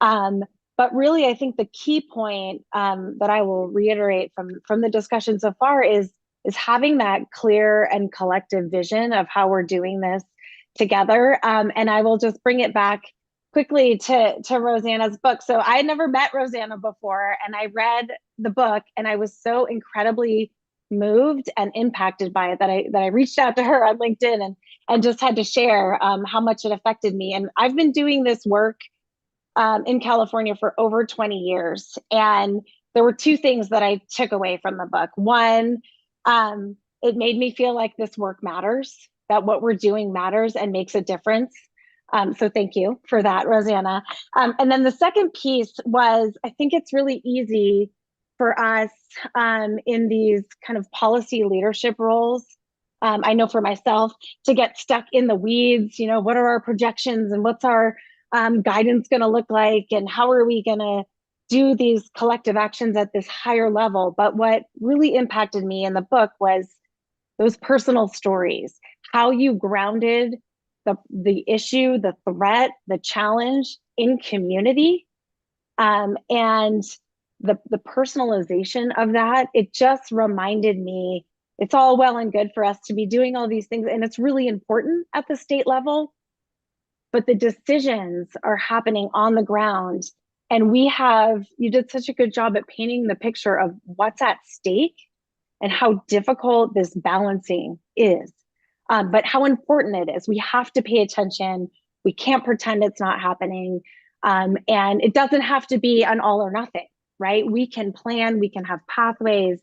But really, I think the key point that I will reiterate from the discussion so far is having that clear and collective vision of how we're doing this together. And I will just bring it back quickly to Rosanna's book. So I had never met Rosanna before, and I read the book, and I was so incredibly moved and impacted by it that I reached out to her on LinkedIn and just had to share how much it affected me. And I've been doing this work in California for over 20 years. And there were two things that I took away from the book. One, it made me feel like this work matters, that what we're doing matters and makes a difference. So thank you for that, Rosanna. And then the second piece was, I think it's really easy for us in these kind of policy leadership roles. I know for myself to get stuck in the weeds, what are our projections and what's our guidance going to look like, and how are we going to do these collective actions at this higher level? But what really impacted me in the book was those personal stories, how you grounded the issue, the threat, the challenge in community, and the personalization of that. It just reminded me it's all well and good for us to be doing all these things, and it's really important at the state level, but the decisions are happening on the ground. And you did such a good job at painting the picture of what's at stake and how difficult this balancing is, but how important it is. We have to pay attention. We can't pretend it's not happening. And it doesn't have to be an all or nothing, right? We can plan, we can have pathways,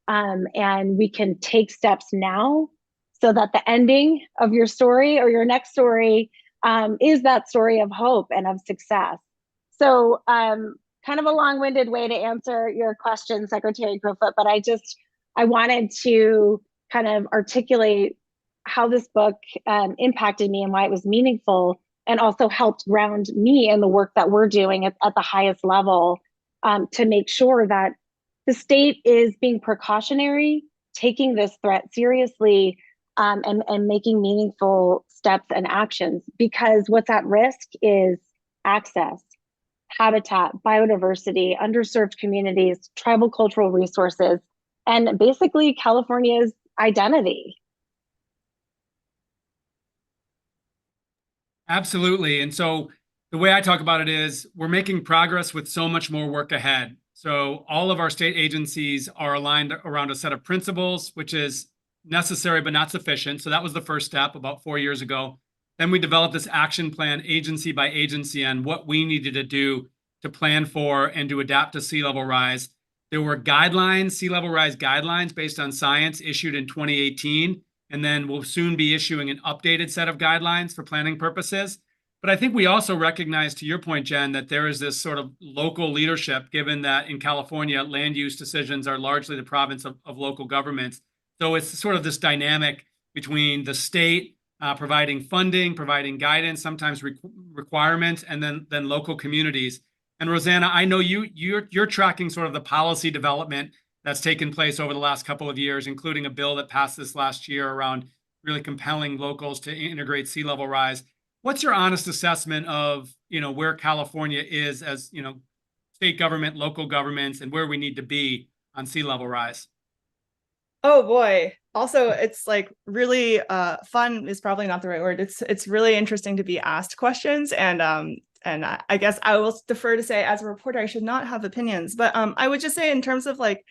and we can take steps now so that the ending of your story or your next story is that story of hope and of success. So kind of a long-winded way to answer your question, Secretary Crowfoot, but I wanted to kind of articulate how this book impacted me and why it was meaningful, and also helped ground me in the work that we're doing at the highest level to make sure that the state is being precautionary, taking this threat seriously, and making meaningful steps and actions, because what's at risk is access, habitat, biodiversity, underserved communities, tribal cultural resources, and basically California's identity. Absolutely. And so the way I talk about it is we're making progress with so much more work ahead. So all of our state agencies are aligned around a set of principles, which is necessary but not sufficient. So that was the first step about 4 years ago. Then we developed this action plan agency by agency on what we needed to do to plan for and to adapt to sea level rise. There were guidelines, sea level rise guidelines based on science issued in 2018. And then we'll soon be issuing an updated set of guidelines for planning purposes. But I think we also recognize, to your point, Jen, that there is this sort of local leadership, given that in California, land use decisions are largely the province of local governments. So it's sort of this dynamic between the state providing funding, providing guidance, sometimes requirements, and then local communities. And Rosanna, I know you're tracking sort of the policy development that's taken place over the last couple of years, including a bill that passed this last year around really compelling locals to integrate sea level rise. What's your honest assessment of, where California is as, state government, local governments, and where we need to be on sea level rise? Oh boy. also it's like really fun is probably not the right word. It's really interesting to be asked questions, and I guess I will defer to say, as a reporter, I should not have opinions, but I would just say, in terms of like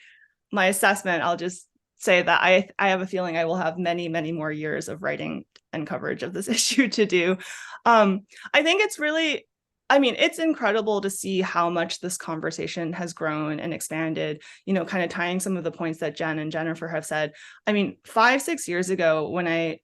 my assessment, I'll just say that I have a feeling I will have many, many more years of writing and coverage of this issue to do. I think it's really, I mean, it's incredible to see how much this conversation has grown and expanded, you know, kind of tying some of the points that Jen and Jennifer have said. I mean, 5-6 years ago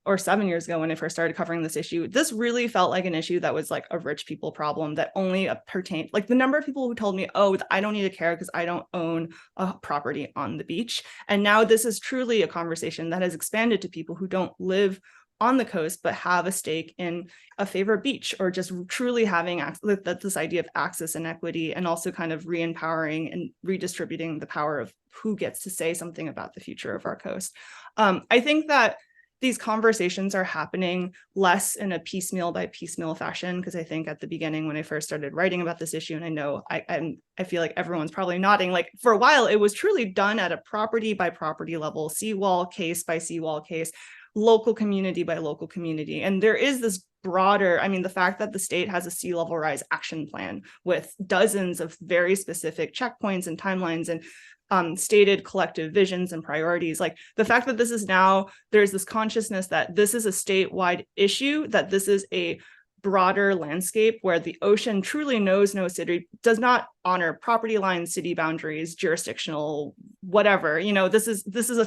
or 7 years ago, when I first started covering this issue, this really felt like an issue that was like a rich people problem that only pertained, like the number of people who told me, oh, I don't need to care because I don't own a property on the beach. And now this is truly a conversation that has expanded to people who don't live on the coast, but have a stake in a favorite beach, or just truly having this idea of access and equity, and also kind of re-empowering and redistributing the power of who gets to say something about the future of our coast. I think that these conversations are happening less in a piecemeal by piecemeal fashion, because I think at the beginning, when I first started writing about this issue, and I know I feel like everyone's probably nodding, like for a while it was truly done at a property by property level, seawall case by seawall case, local community by local community. And there is this broader, I mean, the fact that the state has a sea level rise action plan with dozens of very specific checkpoints and timelines and stated collective visions and priorities, like the fact that this is now, there's this consciousness that this is a statewide issue, that this is a broader landscape where the ocean truly knows no city, does not honor property lines, city boundaries, jurisdictional, whatever. You know, this is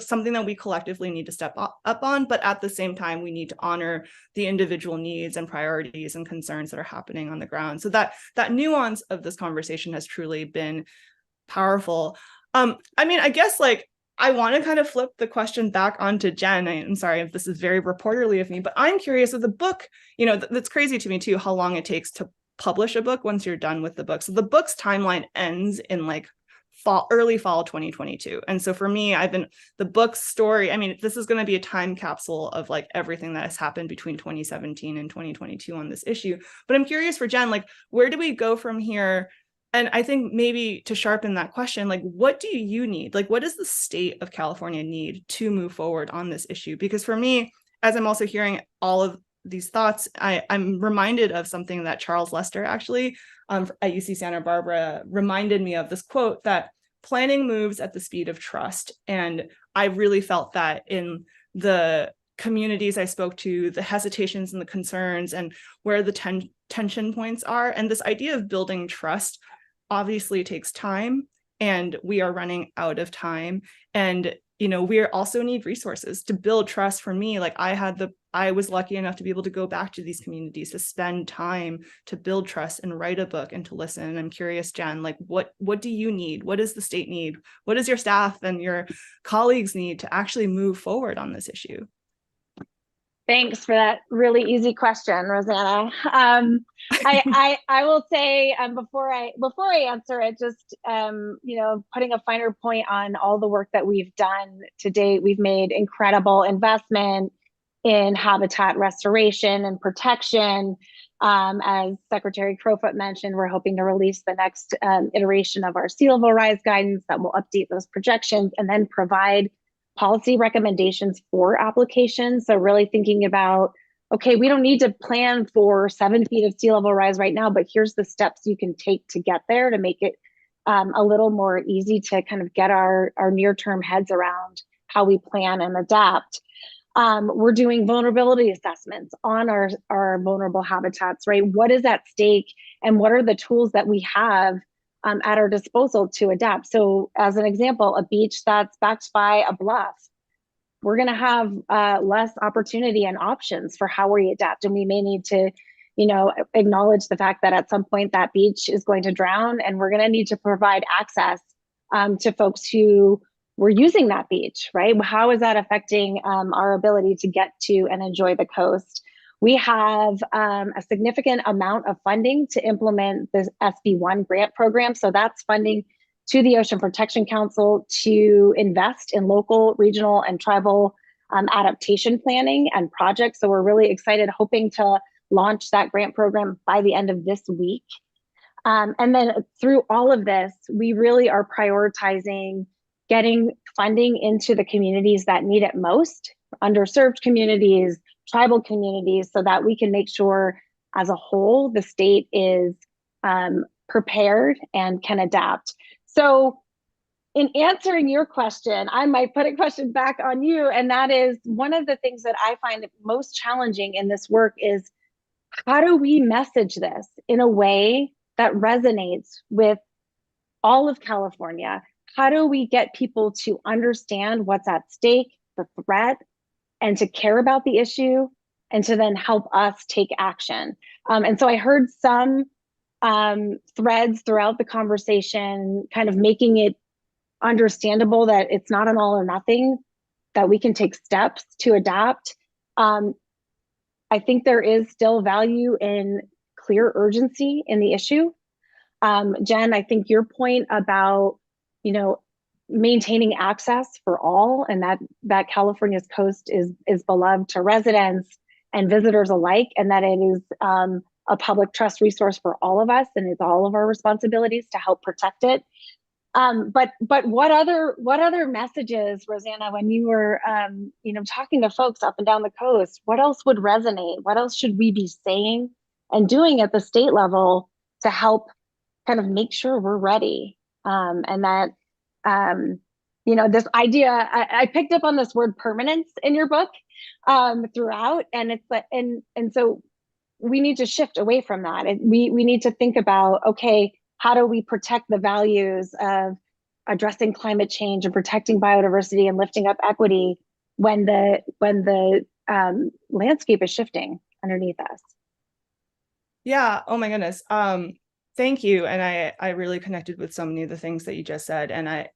something that we collectively need to step up on, but at the same time, we need to honor the individual needs and priorities and concerns that are happening on the ground. So that nuance of this conversation has truly been powerful. I mean, I guess like I want to kind of flip the question back onto Jen. I'm sorry if this is very reporterly of me, but I'm curious with the book, you know, that's crazy to me too, how long it takes to publish a book once you're done with the book. So the book's timeline ends in like early fall 2022. And so for me, the book's story, I mean, this is going to be a time capsule of like everything that has happened between 2017 and 2022 on this issue. But I'm curious for Jen, like, where do we go from here? And I think maybe to sharpen that question, like, what do you need? Like, what does the state of California need to move forward on this issue? Because for me, as I'm also hearing all of these thoughts, I'm reminded of something that Charles Lester actually at UC Santa Barbara reminded me of, this quote that planning moves at the speed of trust. And I really felt that in the communities I spoke to, the hesitations and the concerns and where the tension points are. And this idea of building trust obviously takes time, and we are running out of time. And, you know, we also need resources to build trust. For me, like I was lucky enough to be able to go back to these communities, to spend time to build trust and write a book and to listen. And I'm curious, Jen, like what do you need? What does the state need? What does your staff and your colleagues need to actually move forward on this issue? Thanks for that really easy question, Rosanna. I will say before I answer it, just you know, putting a finer point on all the work that we've done to date. We've made incredible investment in habitat restoration and protection. As Secretary Crowfoot mentioned, we're hoping to release the next iteration of our sea level rise guidance that will update those projections and then provide policy recommendations for applications. So really thinking about, okay, we don't need to plan for 7 feet of sea level rise right now, but here's the steps you can take to get there to make it a little more easy to kind of get our near-term heads around how we plan and adapt. We're doing vulnerability assessments on our vulnerable habitats, right? What is at stake and what are the tools that we have at our disposal to adapt? So as an example, a beach that's backed by a bluff, we're going to have less opportunity and options for how we adapt. And we may need to, you know, acknowledge the fact that at some point that beach is going to drown, and we're going to need to provide access to folks who were using that beach, right? How is that affecting our ability to get to and enjoy the coast? We have a significant amount of funding to implement the SB1 grant program. So that's funding to the Ocean Protection Council to invest in local, regional, and tribal adaptation planning and projects. So we're really excited, hoping to launch that grant program by the end of this week. And then through all of this, we really are prioritizing getting funding into the communities that need it most, underserved communities, tribal communities, so that we can make sure as a whole the state is prepared and can adapt. So in answering your question, I might put a question back on you, and that is, one of the things that I find most challenging in this work is, how do we message this in a way that resonates with all of California? How do we get people to understand what's at stake, the threat, and to care about the issue, and to then help us take action? And so I heard some threads throughout the conversation, kind of making it understandable that it's not an all or nothing, that we can take steps to adapt. I think there is still value in clear urgency in the issue. Jen, I think your point about, maintaining access for all, and that California's coast is beloved to residents and visitors alike, and that it is a public trust resource for all of us, and it's all of our responsibilities to help protect it. But what other messages, Rosanna, when you were talking to folks up and down the coast, what else would resonate? What else should we be saying and doing at the state level to help kind of make sure we're ready? And that this idea, I picked up on this word permanence in your book throughout, and it's like, and so we need to shift away from that. We need to think about, okay, how do we protect the values of addressing climate change and protecting biodiversity and lifting up equity when the landscape is shifting underneath us? Yeah. Oh my goodness. Thank you. And I really connected with so many of the things that you just said. And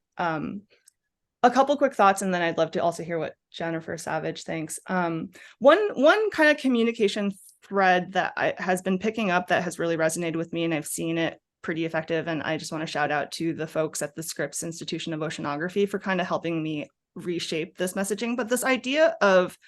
a couple quick thoughts, and then I'd love to also hear what Jennifer Savage thinks. One kind of communication thread that has been picking up that has really resonated with me, and I've seen it pretty effective. And I just want to shout out to the folks at the Scripps Institution of Oceanography for kind of helping me reshape this messaging. But this idea of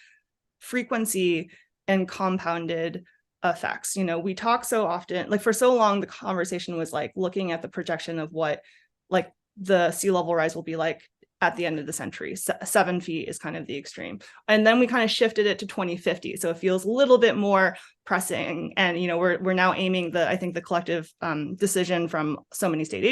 frequency and compounded effects, we talk so often, like for so long, the conversation was like looking at the projection of what like the sea level rise will be like at the end of the century. 7 feet is kind of the extreme. And then we kind of shifted it to 2050. So it feels a little bit more pressing. And, we're now aiming I think the collective decision from so many state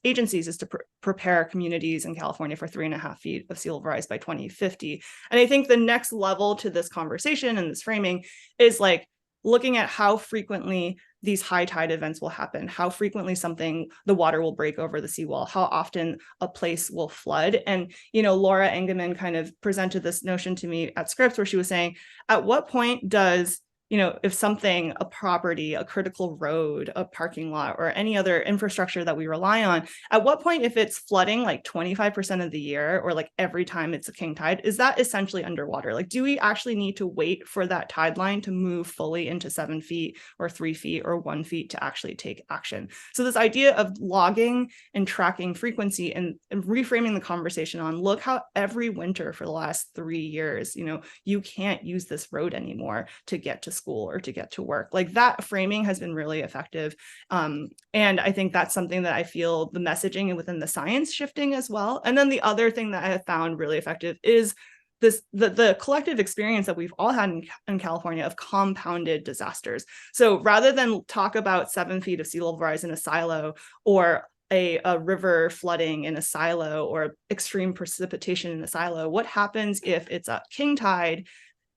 agencies is to prepare communities in California for 3.5 feet of sea level rise by 2050. And I think the next level to this conversation and this framing is like looking at how frequently these high tide events will happen, how frequently the water will break over the seawall, how often a place will flood. And, Laura Engeman kind of presented this notion to me at Scripps, where she was saying, at what point does, if something, a property, a critical road, a parking lot, or any other infrastructure that we rely on, at what point, if it's flooding like 25% of the year, or like every time it's a king tide, is that essentially underwater? Like, do we actually need to wait for that tide line to move fully into 7 feet or 3 feet or 1 feet to actually take action? So this idea of logging and tracking frequency and reframing the conversation on, look how every winter for the last 3 years, you can't use this road anymore to get to school or to get to work. Like, that framing has been really effective. And I think that's something that I feel the messaging within the science shifting as well. And then the other thing that I have found really effective is the collective experience that we've all had in California of compounded disasters. So rather than talk about 7 feet of sea level rise in a silo, or a river flooding in a silo, or extreme precipitation in a silo, what happens if it's a king tide,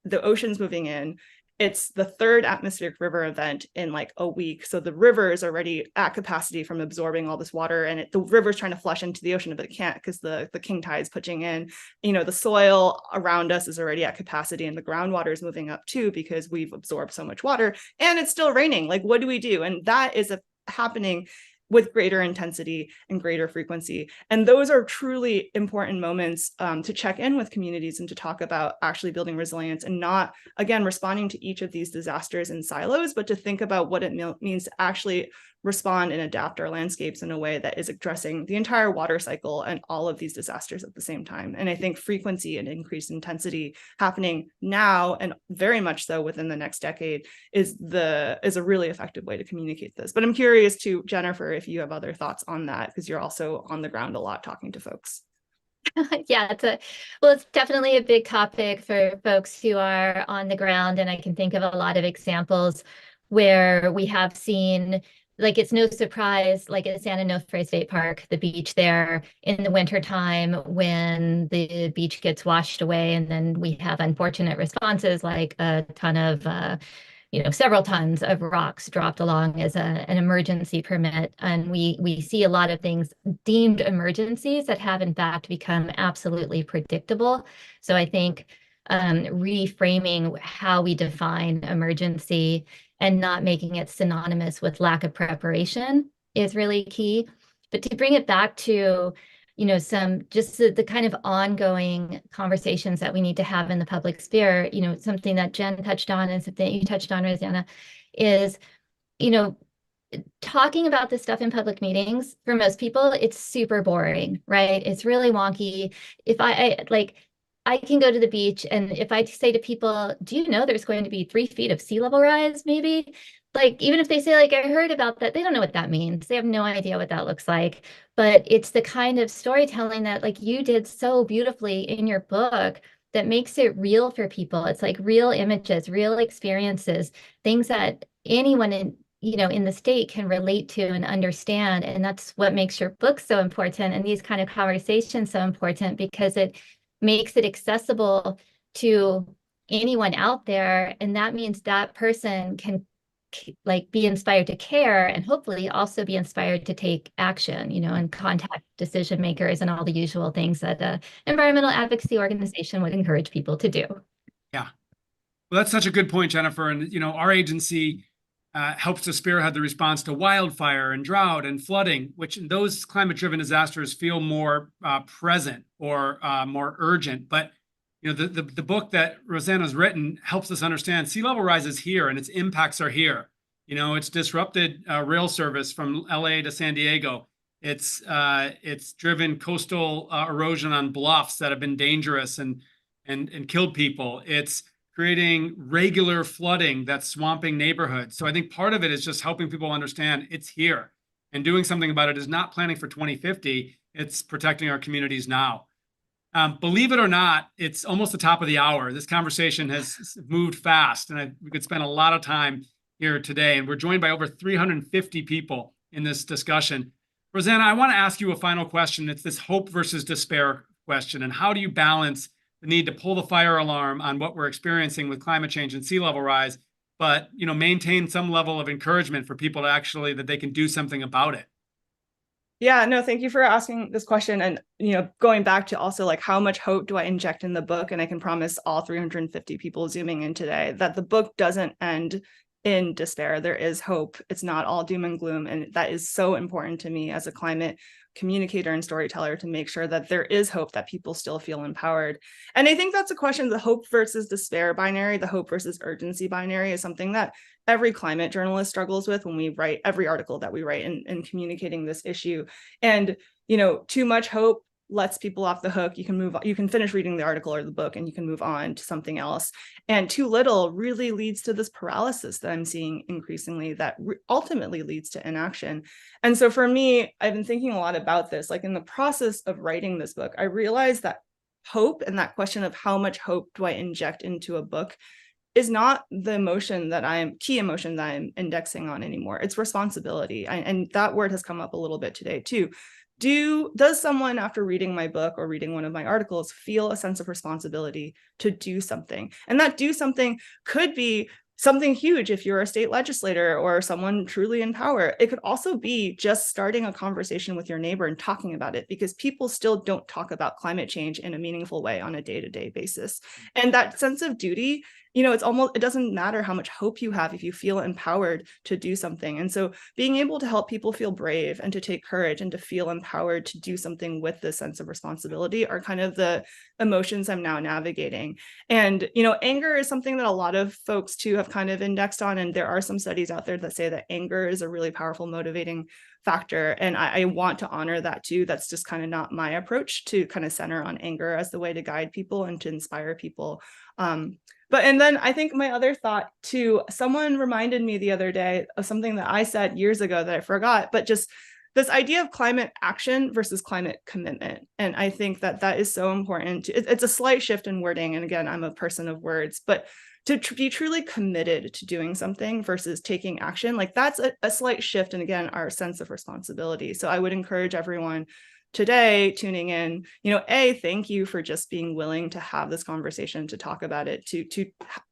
the ocean's moving in, it's the 3rd atmospheric river event in like a week. So the river is already at capacity from absorbing all this water, and the river's trying to flush into the ocean, but it can't because the king tide is pushing in. The soil around us is already at capacity, and the groundwater is moving up too because we've absorbed so much water, and it's still raining. Like, what do we do? And that is happening with greater intensity and greater frequency. And those are truly important moments to check in with communities and to talk about actually building resilience, and not, again, responding to each of these disasters in silos, but to think about what it means to actually respond and adapt our landscapes in a way that is addressing the entire water cycle and all of these disasters at the same time. And I think frequency and increased intensity happening now, and very much so within the next decade, is a really effective way to communicate this. But I'm curious to Jennifer, if you have other thoughts on that, because you're also on the ground a lot talking to folks. Yeah, it's definitely a big topic for folks who are on the ground. And I can think of a lot of examples where we have seen, like, it's no surprise, like at San Onofre State Park, the beach there in the wintertime when the beach gets washed away. And then we have unfortunate responses like a ton of several tons of rocks dropped along as an emergency permit. And we see a lot of things deemed emergencies that have in fact become absolutely predictable. So I think reframing how we define emergency and not making it synonymous with lack of preparation is really key. But to bring it back to some just the kind of ongoing conversations that we need to have in the public sphere, something that Jen touched on and something you touched on, Rosanna, is, you know, talking about this stuff in public meetings, for most people, it's super boring, right? It's really wonky. If I can go to the beach and if I say to people, do you know there's going to be 3 feet of sea level rise, maybe? Like, even if they say, like, I heard about that, they don't know what that means. They have no idea what that looks like. But it's the kind of storytelling that, like, you did so beautifully in your book that makes it real for people. It's like real images, real experiences, things that anyone in the state can relate to and understand. And that's what makes your book so important and these kind of conversations so important, because it makes it accessible to anyone out there. And that means that person can be inspired to care and hopefully also be inspired to take action, and contact decision makers and all the usual things that an environmental advocacy organization would encourage people to do. Yeah. Well, that's such a good point, Jennifer. And, our agency helps to spearhead the response to wildfire and drought and flooding, which those climate-driven disasters feel more present or more urgent. But the book that Rosanna's written helps us understand sea level rise is here and its impacts are here. It's disrupted rail service from LA to San Diego. It's driven coastal erosion on bluffs that have been dangerous and killed people. It's creating regular flooding that's swamping neighborhoods. So I think part of it is just helping people understand it's here, and doing something about it is not planning for 2050. It's protecting our communities now. Believe it or not, it's almost the top of the hour. This conversation has moved fast, and we could spend a lot of time here today. And we're joined by over 350 people in this discussion. Rosanna, I want to ask you a final question. It's this hope versus despair question. And how do you balance the need to pull the fire alarm on what we're experiencing with climate change and sea level rise, but maintain some level of encouragement for people to actually that they can do something about it? Yeah, no, thank you for asking this question. And, going back to also like how much hope do I inject in the book? And I can promise all 350 people zooming in today that the book doesn't end in despair. There is hope. It's not all doom and gloom. And that is so important to me as a climate communicator and storyteller, to make sure that there is hope, that people still feel empowered. And I think that's a question, the hope versus despair binary, the hope versus urgency binary is something that every climate journalist struggles with when we write every article that we write in communicating this issue. And, too much hope lets people off the hook. You can move on, you can finish reading the article or the book and you can move on to something else. And too little really leads to this paralysis that I'm seeing increasingly that ultimately leads to inaction. And so for me, I've been thinking a lot about this. Like, in the process of writing this book, I realized that hope, and that question of how much hope do I inject into a book, is not the key emotion that I'm indexing on anymore. It's responsibility. And that word has come up a little bit today too. Does someone, after reading my book or reading one of my articles, feel a sense of responsibility to do something? And that do something could be something huge if you're a state legislator or someone truly in power. It could also be just starting a conversation with your neighbor and talking about it, because people still don't talk about climate change in a meaningful way on a day-to-day basis. And that sense of duty, it doesn't matter how much hope you have if you feel empowered to do something. And so being able to help people feel brave and to take courage and to feel empowered to do something with this sense of responsibility are kind of the emotions I'm now navigating. And, anger is something that a lot of folks too have kind of indexed on. And there are some studies out there that say that anger is a really powerful motivating factor. And I want to honor that too. That's just kind of not my approach, to kind of center on anger as the way to guide people and to inspire people. And then I think my other thought too, someone reminded me the other day of something that I said years ago that I forgot, but just this idea of climate action versus climate commitment. And I think that that is so important. It's a slight shift in wording. And again, I'm a person of words, but to be truly committed to doing something versus taking action, like that's a slight shift. And again, our sense of responsibility. So I would encourage everyone today tuning in, thank you for just being willing to have this conversation, to talk about it, to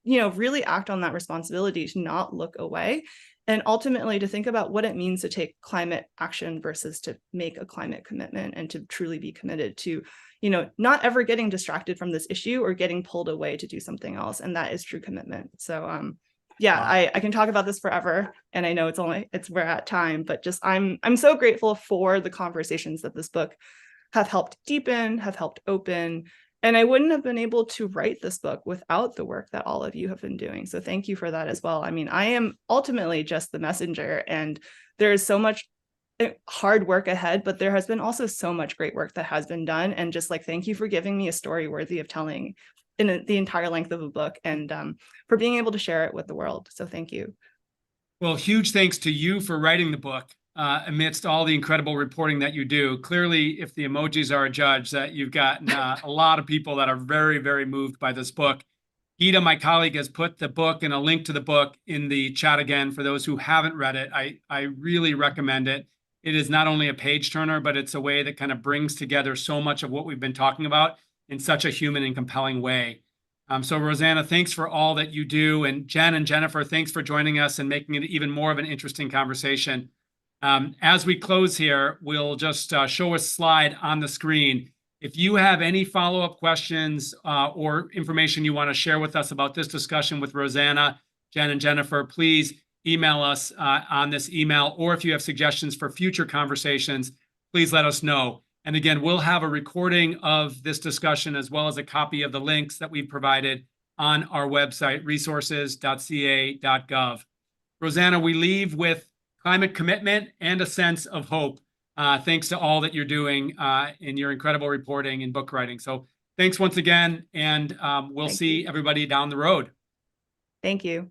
really act on that responsibility, to not look away, and ultimately to think about what it means to take climate action versus to make a climate commitment, and to truly be committed to, not ever getting distracted from this issue or getting pulled away to do something else. And that is true commitment. So I can talk about this forever, and I know we're at time, but just I'm so grateful for the conversations that this book have helped deepen, have helped open, and I wouldn't have been able to write this book without the work that all of you have been doing. So thank you for that as well. I mean, I am ultimately just the messenger, and there is so much hard work ahead, but there has been also so much great work that has been done, and just thank you for giving me a story worthy of telling in the entire length of a book, and for being able to share it with the world. So thank you. Well, huge thanks to you for writing the book amidst all the incredible reporting that you do. Clearly, if the emojis are a judge, that you've gotten a lot of people that are very, very moved by this book. Ida, my colleague, has put the book and a link to the book in the chat again for those who haven't read it. I really recommend it. It is not only a page turner, but it's a way that kind of brings together so much of what we've been talking about in such a human and compelling way. So Rosanna, thanks for all that you do. And Jen and Jennifer, thanks for joining us and making it even more of an interesting conversation. As we close here, we'll just show a slide on the screen. If you have any follow-up questions or information you want to share with us about this discussion with Rosanna, Jen, and Jennifer, please email us on this email, or if you have suggestions for future conversations, please let us know. And again, we'll have a recording of this discussion as well as a copy of the links that we've provided on our website, resources.ca.gov. Rosanna, we leave with climate commitment and a sense of hope, thanks to all that you're doing in your incredible reporting and book writing. So thanks once again, and we'll see everybody down the road. Thank you.